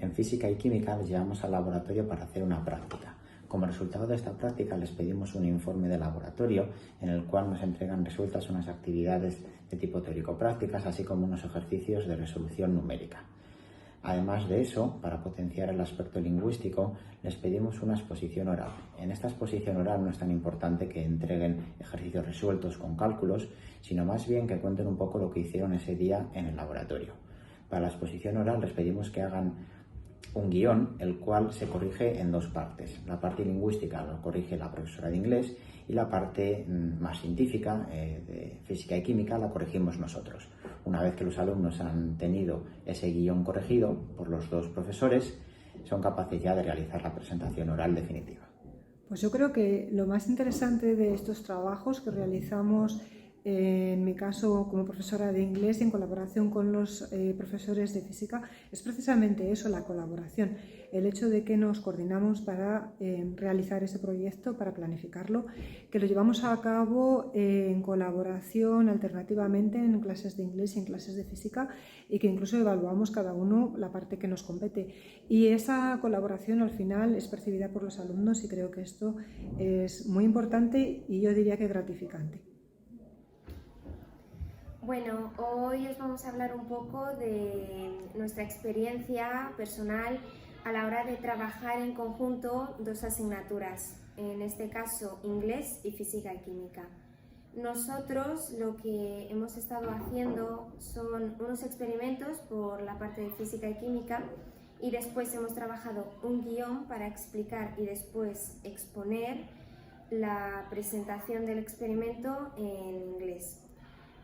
En física y química les llevamos al laboratorio para hacer una práctica. Como resultado de esta práctica les pedimos un informe de laboratorio en el cual nos entregan resueltas unas actividades de tipo teórico-prácticas, así como unos ejercicios de resolución numérica. Además de eso, para potenciar el aspecto lingüístico, les pedimos una exposición oral. En esta exposición oral no es tan importante que entreguen ejercicios resueltos con cálculos, sino más bien que cuenten un poco lo que hicieron ese día en el laboratorio. Para la exposición oral les pedimos que hagan un guión, el cual se corrige en dos partes. La parte lingüística lo corrige la profesora de inglés y la parte más científica, de física y química, la corregimos nosotros. Una vez que los alumnos han tenido ese guión corregido por los dos profesores, son capaces ya de realizar la presentación oral definitiva. Pues yo creo que lo más interesante de estos trabajos que realizamos, en mi caso como profesora de inglés y en colaboración con los profesores de física, es precisamente eso, la colaboración, el hecho de que nos coordinamos para realizar ese proyecto, para planificarlo, que lo llevamos a cabo en colaboración alternativamente en clases de inglés y en clases de física, y que incluso evaluamos cada uno la parte que nos compete, y esa colaboración al final es percibida por los alumnos, y creo que esto es muy importante y yo diría que gratificante. Bueno, hoy os vamos a hablar un poco de nuestra experiencia personal a la hora de trabajar en conjunto dos asignaturas, en este caso inglés y física y química. Nosotros lo que hemos estado haciendo son unos experimentos por la parte de física y química, y después hemos trabajado un guión para explicar y después exponer la presentación del experimento en inglés.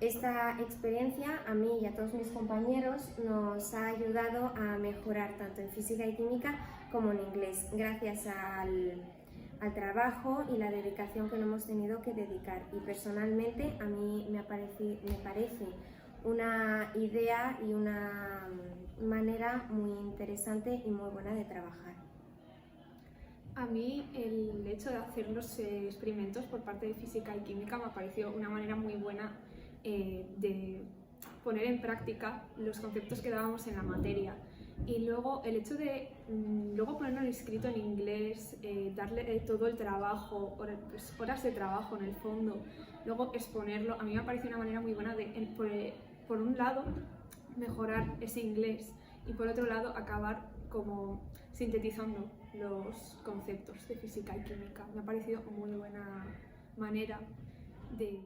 Esta experiencia a mí y a todos mis compañeros nos ha ayudado a mejorar tanto en física y química como en inglés, gracias al trabajo y la dedicación que nos hemos tenido que dedicar. Y personalmente a mí me parece una idea y una manera muy interesante y muy buena de trabajar. A mí el hecho de hacer los experimentos por parte de física y química me ha parecido una manera muy buena de poner en práctica los conceptos que dábamos en la materia, y luego el hecho de luego ponerlo escrito en inglés, darle todo el trabajo, horas de trabajo en el fondo, luego exponerlo, a mí me parece una manera muy buena de, por un lado, mejorar ese inglés, y por otro lado acabar como sintetizando los conceptos de física y química. Me ha parecido muy buena manera de